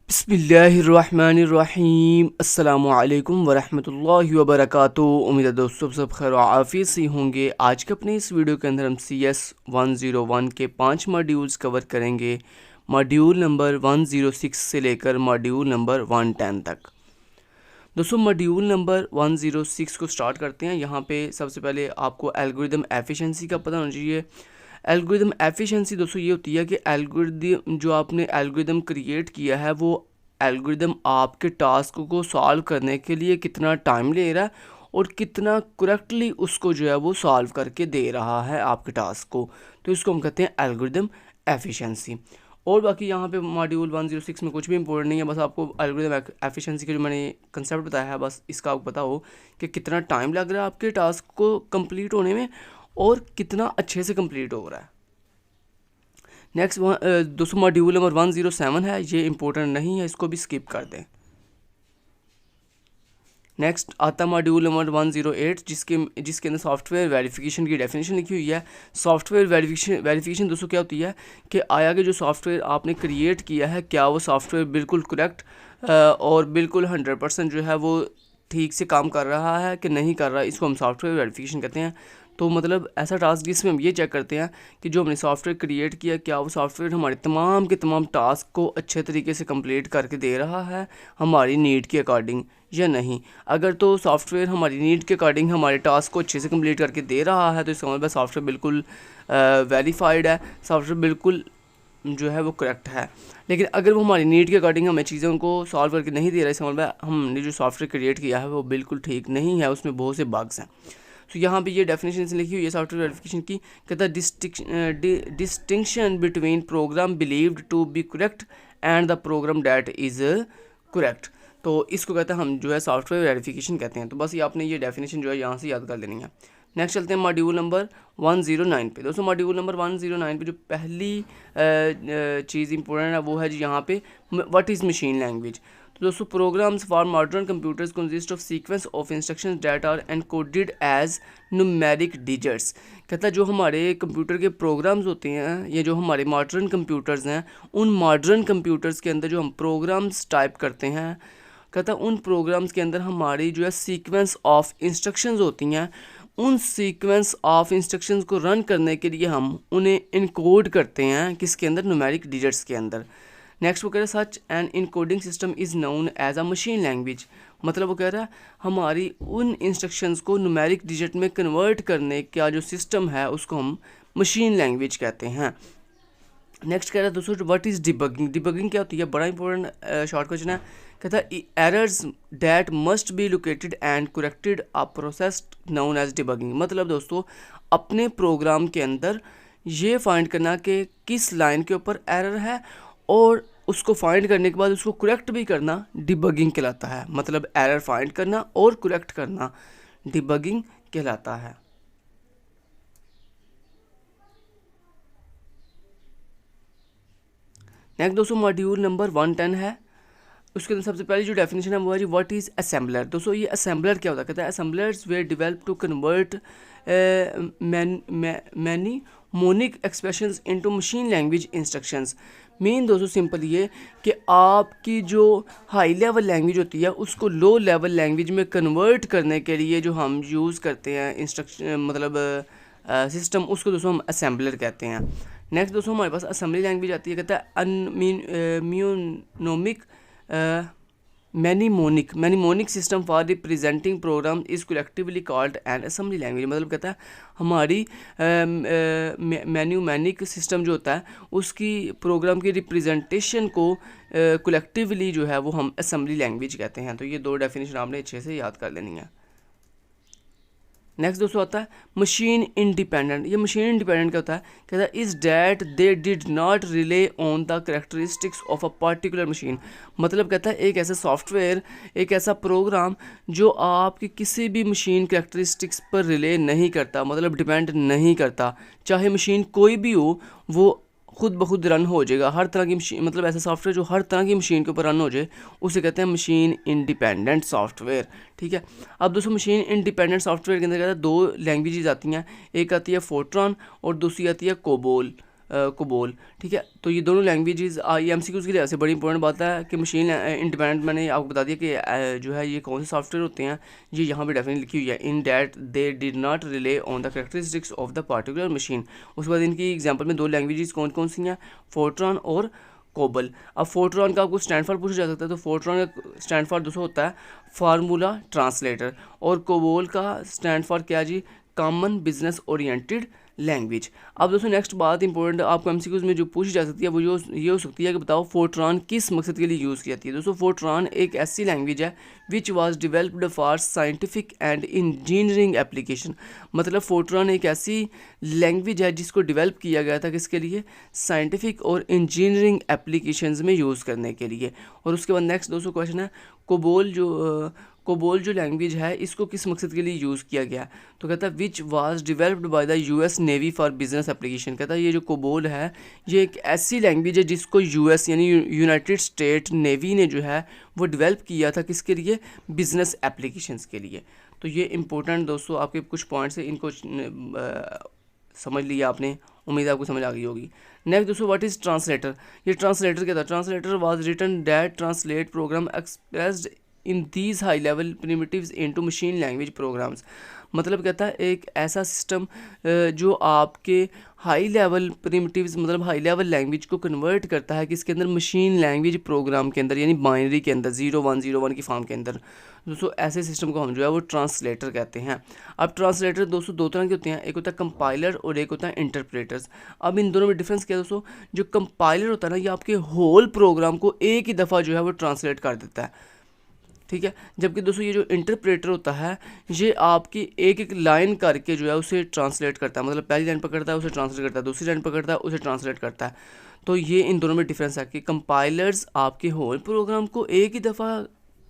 बिस्मिल्लाहिर्रहमानिर्रहीम अस्सलामुअलैकुम वरहमतुल्लाहि वबरकातुहू। उम्मीद है दोस्तों सब खैर आफियत से होंगे। आज के अपने इस वीडियो के अंदर हम CS 101 के 5 मॉड्यूल्स कवर करेंगे। मॉड्यूल नंबर 106 से लेकर मॉड्यूल नंबर 110 तक। दोस्तों मॉड्यूल नंबर 106 को स्टार्ट करते हैं। यहाँ पे सबसे पहले आपको एल्गोरिदम एफिशिएंसी का पता होना चाहिए। एल्गोरिदम एफिशिएंसी दोस्तों ये होती है कि एल्गोरिदम जो आपने एल्गोरिदम क्रिएट किया है वो एल्गोरिदम आपके टास्क को सॉल्व करने के लिए कितना टाइम ले रहा है और कितना करेक्टली उसको जो है वो सॉल्व करके दे रहा है आपके टास्क को, तो इसको हम कहते हैं एल्गोरिदम एफिशिएंसी। और बाकी यहाँ पे मॉड्यूल 106 में कुछ भी इंपॉर्टेंट नहीं है, बस आपको एल्गोरिदम एफिशिएंसी का जो मैंने कंसेप्ट बताया है बस इसका आपको पता हो कि कितना टाइम लग रहा है आपके टास्क को कंप्लीट होने में और कितना अच्छे से कंप्लीट हो रहा है। नेक्स्ट दोस्तों मॉड्यूल नंबर 107 है, ये इंपॉर्टेंट नहीं है, इसको भी स्किप कर दें। नेक्स्ट आता मॉड्यूल नंबर 108 जिसके अंदर सॉफ्टवेयर वेरिफिकेशन की डेफिनेशन लिखी हुई है। सॉफ्टवेयर वेरिफिकेशन दोस्तों क्या होती है कि आया कि जो सॉफ्टवेयर आपने क्रिएट किया है क्या वो सॉफ्टवेयर बिल्कुल करेक्ट और बिल्कुल 100% जो है वो ठीक से काम कर रहा है कि नहीं कर रहा है, इसको हम सॉफ्टवेयर वेरिफिकेशन कहते हैं। तो मतलब ऐसा टास्क जिसमें हम ये चेक करते हैं कि जो हमने सॉफ्टवेयर क्रिएट किया क्या वो सॉफ्टवेयर हमारे तमाम के तमाम टास्क को अच्छे तरीके से कंप्लीट करके दे रहा है हमारी नीड के अकॉर्डिंग या नहीं। अगर तो सॉफ्टवेयर हमारी नीड के अकॉर्डिंग हमारे टास्क को अच्छे से कंप्लीट करके दे रहा है तो इसका मतलब सॉफ्टवेयर बिल्कुल वेरीफाइड है, सॉफ्टवेयर बिल्कुल जो है वो करेक्ट है। लेकिन अगर वो हमारी नीड के अकॉर्डिंग हमें चीज़ों को सॉल्व करके नहीं दे रहा है, इसका मतलब हमने जो सॉफ्टवेयर क्रिएट किया है वो बिल्कुल ठीक नहीं है, उसमें बहुत से बग्स हैं। तो यहाँ पे ये डेफिनेशन लिखी हुई है सॉफ्टवेयर वेरिफिकेशन की, कहता है distinction between program believed to be correct and the program that is correct. तो इसको कहते हैं हम जो है सॉफ्टवेयर वेरिफिकेशन कहते हैं। तो बस ये आपने ये डेफिनेशन जो है यहाँ से याद कर लेनी है। नेक्स्ट चलते हैं मॉड्यूल नंबर 109 पे। दोस्तों मॉड्यूल नंबर 109 पे जो पहली चीज़ इंपॉर्टेंट है वो है जी यहाँ पे व्हाट इज़ मशीन लैंग्वेज। तो दोस्तों programs for modern computers consist of sequence of instructions that are encoded as numeric digits. कहता है जो हमारे कंप्यूटर के प्रोग्राम्स होते हैं ये जो हमारे मॉडर्न कंप्यूटर्स हैं उन मॉडर्न कंप्यूटर्स के अंदर जो हम प्रोग्राम्स टाइप करते हैं, कहता है उन प्रोग्राम्स के अंदर हमारी जो है सीक्वेंस ऑफ इंस्ट्रक्शंस होती हैं, उन सीक्वेंस ऑफ इंस्ट्रक्शंस को रन करने के लिए हम उन्हें इनकोड करते हैं किसके अंदर, न्यूमेरिक डिजिट्स के अंदर। नेक्स्ट वो कह रहा है such an encoding system is known as a machine language. मतलब वो कह रहा है हमारी उन इंस्ट्रक्शंस को न्यूमेरिक डिजिट में कन्वर्ट करने का जो सिस्टम है उसको हम मशीन लैंग्वेज कहते हैं। नेक्स्ट कह रहा है दोस्तों व्हाट इज़ डिबगिंग। डिबगिंग क्या होती है, बड़ा इंपॉर्टेंट शॉर्ट क्वेश्चन है। कहता है errors that must be located and corrected a process known as debugging. मतलब दोस्तों अपने प्रोग्राम के अंदर ये फाइंड करना कि किस लाइन के ऊपर एरर है और उसको फाइंड करने के बाद उसको करेक्ट भी करना डिबगिंग कहलाता है। मतलब एरर फाइंड करना और करेक्ट करना डिबगिंग कहलाता है। नेक्स्ट दोस्तों मॉड्यूल नंबर 110 है, उसके अंदर सबसे पहले जो डेफिनेशन है वो है जी व्हाट इज़ असेंबलर। दोस्तों ये असेंबलर क्या होता है, कहता है assemblers were develop to convert mnemonic expressions into machine language instructions. Main दोस्तों सिंपल ये कि आपकी जो हाई लेवल लैंग्वेज होती है उसको लो लेवल लैंग्वेज में कन्वर्ट करने के लिए जो हम यूज़ करते हैं इंस्ट्रक्शन मतलब सिस्टम, उसको दोस्तों हम असेंबलर कहते हैं। नेक्स्ट दोस्तों हमारे पास असेंबली लैंग्वेज आती है, कहता है a mnemonic mnemonic system for representing program is collectively called an assembly language. मतलब कहता है हमारी मैन्यूमैनिक सिस्टम जो होता है उसकी प्रोग्राम की रिप्रेजेंटेशन को कलेक्टिवली जो है वो हम असेंबली लैंग्वेज कहते हैं। तो ये दो डेफिनेशन आपने अच्छे से याद कर लेनी है। नेक्स्ट दोस्तों आता है मशीन इंडिपेंडेंट। ये मशीन इंडिपेंडेंट क्या होता है, कहता है is that they did not relay on the characteristics of a particular machine. मतलब कहता है एक ऐसा सॉफ्टवेयर एक ऐसा प्रोग्राम जो आपकी किसी भी मशीन करेक्टरिस्टिक्स पर रिले नहीं करता, मतलब डिपेंड नहीं करता, चाहे मशीन कोई भी हो वो खुद ब खुद रन हो जाएगा। हर तरह की मशीन मतलब ऐसा सॉफ्टवेयर जो हर तरह की मशीन के ऊपर रन हो जाए उसे कहते हैं मशीन इंडिपेंडेंट सॉफ्टवेयर। ठीक है, अब दोस्तों मशीन इंडिपेंडेंट सॉफ्टवेयर के अंदर कहते हैं दो लैंग्वेजेस आती हैं, एक आती है फोर्ट्रॉन और दूसरी आती है कोबोल। कोबोल। ठीक है, तो ये दोनों लैंग्वेजेस ये एमसीक्यूज़ के लिए ऐसे बड़ी इंपॉर्टेंट बात है कि मशीन इंडिपेंडेंट, मैंने आपको बता दिया कि जो है ये कौन से सॉफ्टवेयर होते हैं, ये यहाँ पे डेफिनेटली लिखी हुई है, in that they did not relay on the characteristics of the particular machine. उसके बाद इनकी एग्जांपल में दो लैंग्वेजेस कौन कौन सी हैं, फोर्ट्रॉन और कोबल। अब फोर्ट्रॉन का आपको स्टैंड फॉर पूछा जा सकता है, तो फोर्ट्रॉन का स्टैंड फॉर दोस्तों होता है फार्मूला ट्रांसलेटर, और कोबोल का स्टैंड फॉर क्या जी, कॉमन बिजनेस ओरिएंटेड लैंग्वेज। अब दोस्तों नेक्स्ट बात इंपॉर्टेंट आपको एमसीक्यूज में जो पूछी जा सकती है वो ये हो सकती है कि बताओ फोर्ट्रॉन किस मकसद के लिए यूज़ की जाती है। दोस्तों फोर्ट्रॉन एक ऐसी लैंग्वेज है which was developed for scientific and engineering application. मतलब फोर्ट्रॉन एक ऐसी लैंग्वेज है जिसको डेवलप किया गया था किसके लिए, साइंटिफिक और इंजीनियरिंग एप्लीकेशंस में यूज़ करने के लिए। और उसके बाद नेक्स्ट दोस्तों क्वेश्चन है कोबोल जो लैंग्वेज है इसको किस मकसद के लिए यूज़ किया गया, तो कहता है which was developed by the US navy for business application. कहता है ये जो कोबोल है ये एक ऐसी लैंग्वेज है जिसको यूएस यानी यूनाइटेड स्टेट नेवी ने जो है वो डेवलप किया था किसके लिए, बिजनेस एप्लीकेशंस के लिए। तो ये इंपॉर्टेंट दोस्तों आपके कुछ पॉइंट्स है, इनको समझ लिया आपने, उम्मीद आपको समझ आ गई होगी। नेक्स्ट दोस्तों व्हाट इज़ ट्रांसलेटर। ये ट्रांसलेटर क्या था, translator was written that translate program expressed in these high level primitives into machine language programs. मतलब कहता है एक ऐसा सिस्टम जो आपके हाई लेवल प्रिमिटिव्स मतलब हाई लेवल लैंग्वेज को कन्वर्ट करता है किसके अंदर, मशीन लैंग्वेज प्रोग्राम के अंदर, यानी बाइनरी के अंदर 0101 की फॉर्म के अंदर। दोस्तों ऐसे सिस्टम को हम जो है वो ट्रांसलेटर कहते हैं। अब ट्रांसलेटर दोस्तों दो तरह के होते हैं, एक होता है कंपाइलर और एक होता है इंटरप्रेटर्स। अब इन दोनों में डिफरेंस क्या है दोस्तों, जो कंपाइलर होता है ना ये आपके होल प्रोग्राम को एक ही दफ़ा जो है वो ट्रांसलेट कर देता है। ठीक है, जबकि दोस्तों ये जो इंटरप्रेटर होता है ये आपकी एक एक लाइन करके जो है उसे ट्रांसलेट करता है। मतलब पहली लाइन पकड़ता है उसे ट्रांसलेट करता है, दूसरी लाइन पकड़ता है उसे ट्रांसलेट करता है। तो ये इन दोनों में डिफरेंस है कि कंपाइलर्स आपके होल प्रोग्राम को एक ही दफ़ा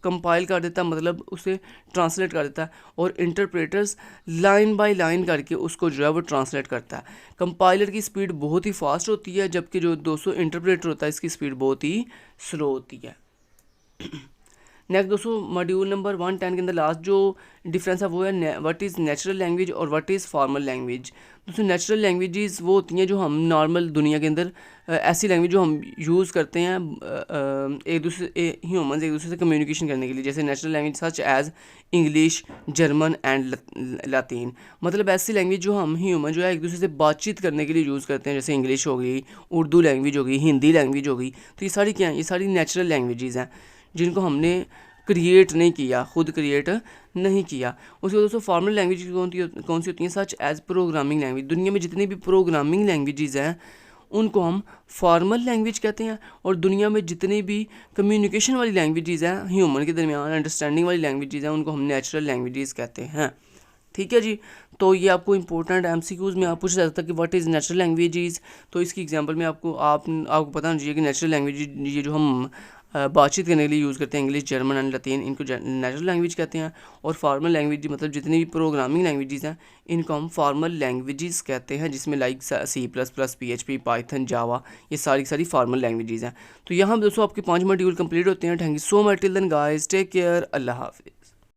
कंपाइल कर देता है, मतलब उसे ट्रांसलेट कर देता है, और इंटरप्रेटर्स लाइन बाय लाइन करके उसको जो है वो ट्रांसलेट करता है। कंपाइलर की स्पीड बहुत ही फास्ट होती है, जबकि जो दोस्तों इंटरप्रेटर होता है इसकी स्पीड बहुत ही स्लो होती है। नेक्स्ट दोस्तों मॉड्यूल नंबर 110 के अंदर लास्ट जो डिफरेंस है वो है व्हाट इज़ नेचुरल लैंग्वेज और व्हाट इज़ फॉर्मल लैंग्वेज। दोस्तों नेचुरल लैंग्वेजेस वो होती हैं जो हम नॉर्मल दुनिया के अंदर ऐसी लैंग्वेज जो हम यूज़ करते हैं ह्यूमंस एक दूसरे से कम्युनिकेशन करने के लिए, जैसे natural language such as English, German and Latin. मतलब ऐसी लैंग्वेज जो हम ह्यूमन जो है एक दूसरे से बातचीत करने के लिए यूज़ करते हैं, जैसे इंग्लिश हो गई, उर्दू लैंग्वेज हो गई, हिंदी लैंग्वेज हो गई। तो ये सारी क्या हैं, ये सारी नेचुरल लैंग्वेजेस हैं जिनको हमने क्रिएट नहीं किया, खुद क्रिएट नहीं किया। उसके बाद दोस्तों फॉर्मल लैंग्वेज कौन सी होती हैं, सच एज प्रोग्रामिंग लैंग्वेज। दुनिया में जितनी भी प्रोग्रामिंग लैंग्वेजेस हैं उनको हम फॉर्मल लैंग्वेज कहते हैं, और दुनिया में जितनी भी कम्युनिकेशन वाली लैंग्वेजेस हैं ह्यूमन के दरमियान अंडरस्टैंडिंग वाली लैंग्वेजेस हैं उनको हम नेचुरल लैंग्वेजेस कहते हैं। ठीक है जी, तो ये आपको इंपॉर्टेंट एमसीक्यूज़ में आप पूछा जाता है कि व्हाट इज़ नेचुरल लैंग्वेजेस। तो इसकी एग्जांपल में आपको पता होना चाहिए कि नेचुरल लैंग्वेज ये जो हम बातचीत करने के लिए यूज़ करते हैं, इंग्लिश, जर्मन एंड लातीन, इनको नेचुरल लैंग्वेज कहते हैं। और फॉर्मल लैंग्वेज मतलब जितनी भी प्रोग्रामिंग लैंग्वेजेस हैं इनको हम फॉर्मल लैंग्वेजेस कहते हैं, जिसमें लाइक C++, PHP, पाइथन, जावा, ये सारी फॉर्मल लैंग्वेजेस हैं। तो यहाँ दोस्तों आपके 5 मॉड्यूल कंप्लीट होते हैं। Thank you so much, till then guys, take care, अल्लाह हाफिज़।